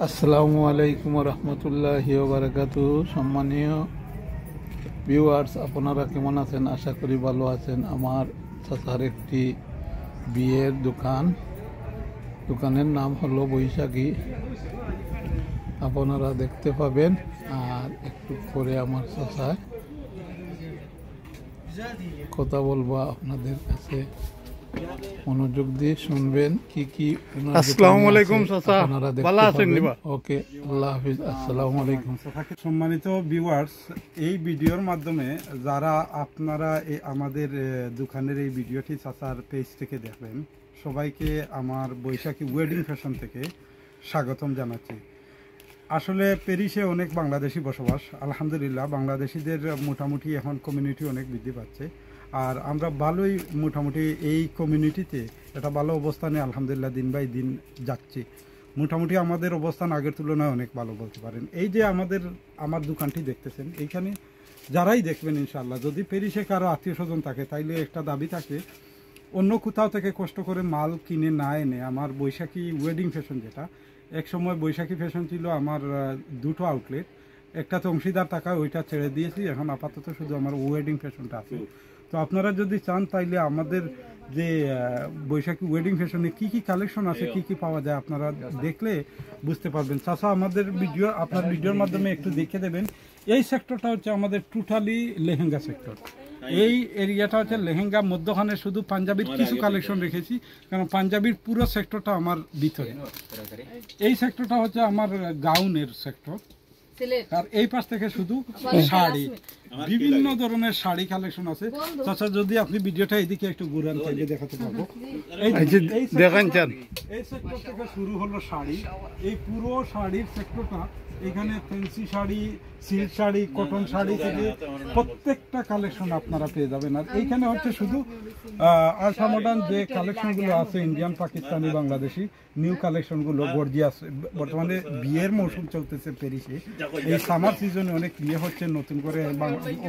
আসসালামু আলাইকুম রহমতুল্লাহি ওয়া বারাকাতুহু। সম্মানীয় ভিউয়ার্স, আপনারা কেমন আছেন? আশা করি ভালো আছেন। আমার চাচার একটি বিয়ের দোকানের নাম হলো বৈশাখী, আপনারা দেখতে পাবেন। আর একটু পরে আমার চাচা কথা বলবো, আপনাদের কাছে মনোযোগ দিয়ে শুনবেন। কি আসসালামু আলাইকুম চাচা, ভালো আছেন? ওকে, আল্লাহ হাফিজ। আসসালামু আলাইকুম। সম্মানিত ভিউয়ার্স, এই ভিডিওর মাধ্যমে যারা আপনারা আমাদের দোকানের এই ভিডিওটি চাচার পেজ থেকে দেখবেন, সবাইকে আমার বৈশাখী ওয়েডিং ফ্যাশন থেকে স্বাগতম জানাচ্ছি। আসলে প্যারিসে অনেক বাংলাদেশি বসবাস, আলহামদুলিল্লাহ বাংলাদেশিদের মোটামুটি এখন কমিউনিটি অনেক বৃদ্ধি পাচ্ছে। আর আমরা ভালোই মোটামুটি এই কমিউনিটিতে একটা ভালো অবস্থানে আলহামদুলিল্লাহ দিন বাই দিন যাচ্ছি। মোটামুটি আমাদের অবস্থান আগের তুলনায় অনেক ভালো বলতে পারেন। এই যে আমার দোকানটি দেখতেছেন, এইখানে যারাই দেখবেন ইনশাআল্লাহ, যদি প্যারিসে কারো আত্মীয় স্বজন থাকে, তাইলে একটা দাবি থাকে অন্য কোথাও থেকে কষ্ট করে মাল কিনে না এনে আমার বৈশাখী ওয়েডিং ফ্যাশন, যেটা একসময় বৈশাখী ফ্যাশন ছিল আমার দুটো আউটলেট, একটা তো অংশীদার টাকা ওইটা ছেড়ে দিয়েছি, এখন আপাতত শুধু আমার ওয়েডিং ফ্যাশনটা আছে। তো আপনারা যদি চান তাইলে আমাদের যে বৈশাখী ওয়েডিং ফ্যাশনে কি কি কালেকশন আছে, কি কি পাওয়া যায়, আপনারা দেখলে বুঝতে পারবেন। চাচা আপনার ভিডিওর মাধ্যমে একটু দেখে দেবেন। এই সেক্টরটা হচ্ছে আমাদের টোটালি লেহেঙ্গা সেক্টর। এই এরিয়াটা হচ্ছে লেহেঙ্গা, মধ্যখানে শুধু পাঞ্জাবির কিছু কালেকশন রেখেছি, কারণ পাঞ্জাবির পুরো সেক্টরটা আমার ভিতরে। এই সেক্টরটা হচ্ছে আমার গাউনের সেক্টর, আর এই পাশ থেকে শুধু শাড়ি, বিভিন্ন ধরনের শাড়ি কালেকশন আছে। চাচা যদি আপনি ভিডিওটা এদিকে একটু ঘুরান, চাইলে দেখাতে পারবো। এই সেক্টর থেকে শুরু হলো শাড়ি, এই পুরো শাড়ির সেক্টরটা, এখানে fancy sari, silk sari, cotton sari থেকে প্রত্যেকটা কালেকশন আপনারা পেয়ে যাবেন। আর এইখানে হচ্ছে শুধু আলট্রা মডার্ন যে কালেকশনগুলো আছে, ইন্ডিয়ান, পাকিস্তানি, বাংলাদেশি নিউ কালেকশনগুলো, গর্জিয়াস। বর্তমানে বিয়ের মৌসুম চলতেছে প্যারিসে, এই সামার সিজনে অনেক বিয়ে হচ্ছে নতুন করে,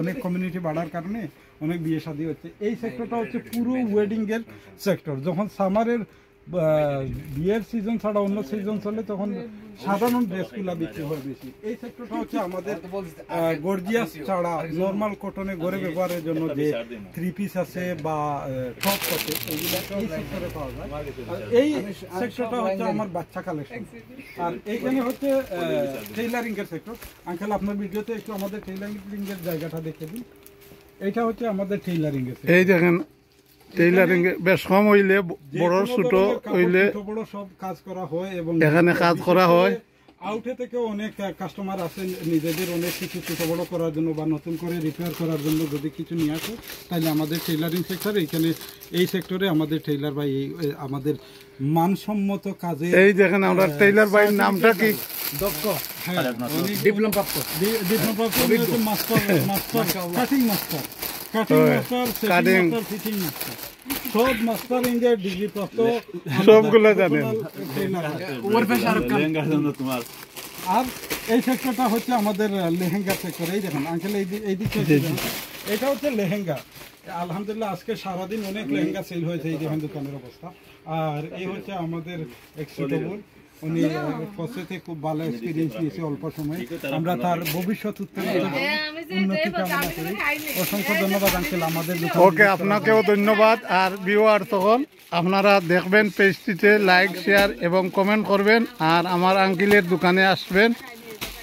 অনেক কমিউনিটি বাড়ার কারণে অনেক বিয়ে শাদী হচ্ছে। এই সেক্টরটা হচ্ছে পুরো ওয়েডিং এর সেক্টর। যখন সামারের বিয়ের সিজন ছাড়া অন্য সিজন চলে, তখন সাধারণ ড্রেসগুলো বিক্রি হয় বেশি। এই সেক্টরটা হচ্ছে আমাদের গর্জিয়াস ছাড়া নর্মাল কটনে ঘরে ব্যবহারের জন্য যে থ্রি পিস আছে বা টপ আছে, এগুলো এই সেক্টরে পাওয়া যায়। আর এই সেক্টরটা হচ্ছে আমার বাচ্চা কালেকশন। আর এইখানে হচ্ছে টেইলারিং এর সেক্টর। আঙ্কেল, আপনার ভিডিওতে একটু আমাদের টেইলারিং এর জায়গাটা দেখে দিন। এইটা হচ্ছে আমাদের টেইলারিং এর। এই দেখেন, টেইলারিং বেশ কম হইলে বড় ছোট হইলে বড় সব কাজ করা হয়, এবং এখানে কাজ করা হয়। আউটে থেকে অনেক কাস্টমার আছে নিজেদের অনেক কিছু ছোট বড় করার জন্য বা নতুন করে রিপেয়ার করার জন্য যদি কিছু নিয়ে আসে, তাহলে আমাদের টেইলারিং সেক্টর, এইখানে এই সেক্টরে আমাদের টেইলার ভাই আমাদের মানসম্মত কাজে। এই দেখেন, আমরা টেইলার ভাইয়ের নামটা কি? দক্ষ, হ্যাঁ, ডিপ্লোমা প্রাপ্ত master, cutting master, fitting master, সব মাস্টারিং এর ডিগ্রি প্রাপ্ত, সবগুলো জানেন। আর এই সেক্টরটা হচ্ছে আমাদের লেহেঙ্গা সেক্টর। এই দেখেন আঙ্কেল, এই দিকে এটা হচ্ছে লেহেঙ্গা। আলহামদুলিল্লাহ আজকে সারাদিন অনেক লেহেঙ্গা সেল হয়েছে, এই দেখেন দোকানের অবস্থা। আর এই হচ্ছে আমাদের এক্সিকিউটিভ, উনি প্রসেসে খুব ভালো এক্সপিরিয়েন্স নিয়েছে অল্প সময়। আমরা তার ভবিষ্যৎ উন্নতি কামনা করি। অসংখ্য ধন্যবাদ আঙ্কেল আমাদের। ওকে, আপনাকেও ধন্যবাদ। আর ভিউয়ার তখন আপনারা দেখবেন, পেজটিতে লাইক, শেয়ার এবং কমেন্ট করবেন। আর আমার আঙ্কেলের দোকানে আসবেন,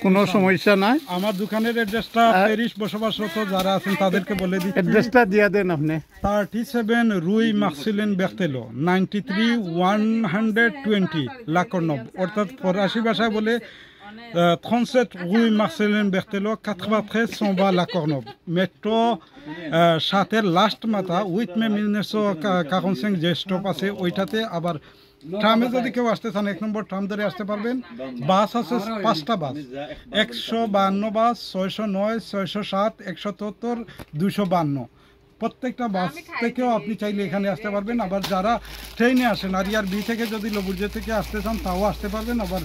কোনো সমস্যা নাই। আমার দোকানের অ্যাড্রেসটা প্যারিস বসবাসরত যারা আছেন তাদেরকে বলে দিচ্ছি। অ্যাড্রেসটা দিয়ে দেন আপনি। 37 রুই মার্সেলিন বের্তেলো, 93 120 লা কর্নব, অর্থাৎ ফরাসি ভাষায় বলে 37 রুই মার্সেলিন বের্তেলো, 93 120 লা কর্নব। মেট্রো 7-এর লাস্ট মাথা 8 মে 1945 যে স্টপ আছে ওইটাতে। আবার ট্রামে যদি কেউ আসতে চান, 1 নম্বর ট্রাম ধরে আসতে পারবেন। বাস আছে 5টা বাস, 152 বাস, 609, 607, 173, 252। প্রত্যেকটা বাস থেকেও আপনি চাইলে এখানে আসতে পারবেন। আবার যারা ট্রেনে আসেন, আরিয়ার বি থেকে যদি লবুর্জে থেকে আসতে চান তাও আসতে পারবেন। আবার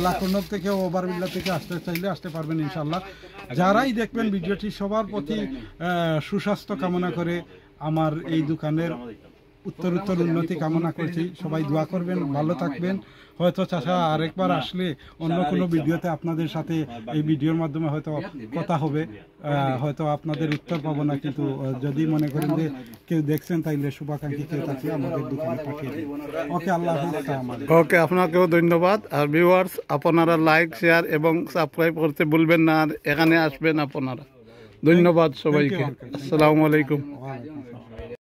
লাকর্নব থেকে, ওভারবিল্লা থেকে আসতে চাইলে আসতে পারবেন ইনশাল্লাহ। যারাই দেখবেন ভিডিওটি, সবার প্রতি সুস্বাস্থ্য কামনা করে আমার এই দোকানের উত্তরোত্তর উন্নতি কামনা করছি। সবাই দোয়া করবেন, ভালো থাকবেন। হয়তো চাচা আরেকবার আসলে অন্য কোনো ভিডিওতে আপনাদের সাথে এই ভিডিওর মাধ্যমে হয়তো কথা হবে, হয়তো আপনাদের উত্তর পাবো না, কিন্তু যদি মনে করেন যে কেউ দেখছেন তাইলে শুভাকাঙ্ক্ষী কেউ থাকলে আমাদের দোকানে পাঠিয়ে দিন। ওকে, আল্লাহ হাফেজ। ওকে, আপনাকেও ধন্যবাদ। আর ভিউয়ার্স, আপনারা লাইক, শেয়ার এবং সাবস্ক্রাইব করতে ভুলবেন না। আর এখানে আসবেন আপনারা। ধন্যবাদ সবাইকে। আসসালামু আলাইকুম। ওয়ালাইকুম আসসালাম।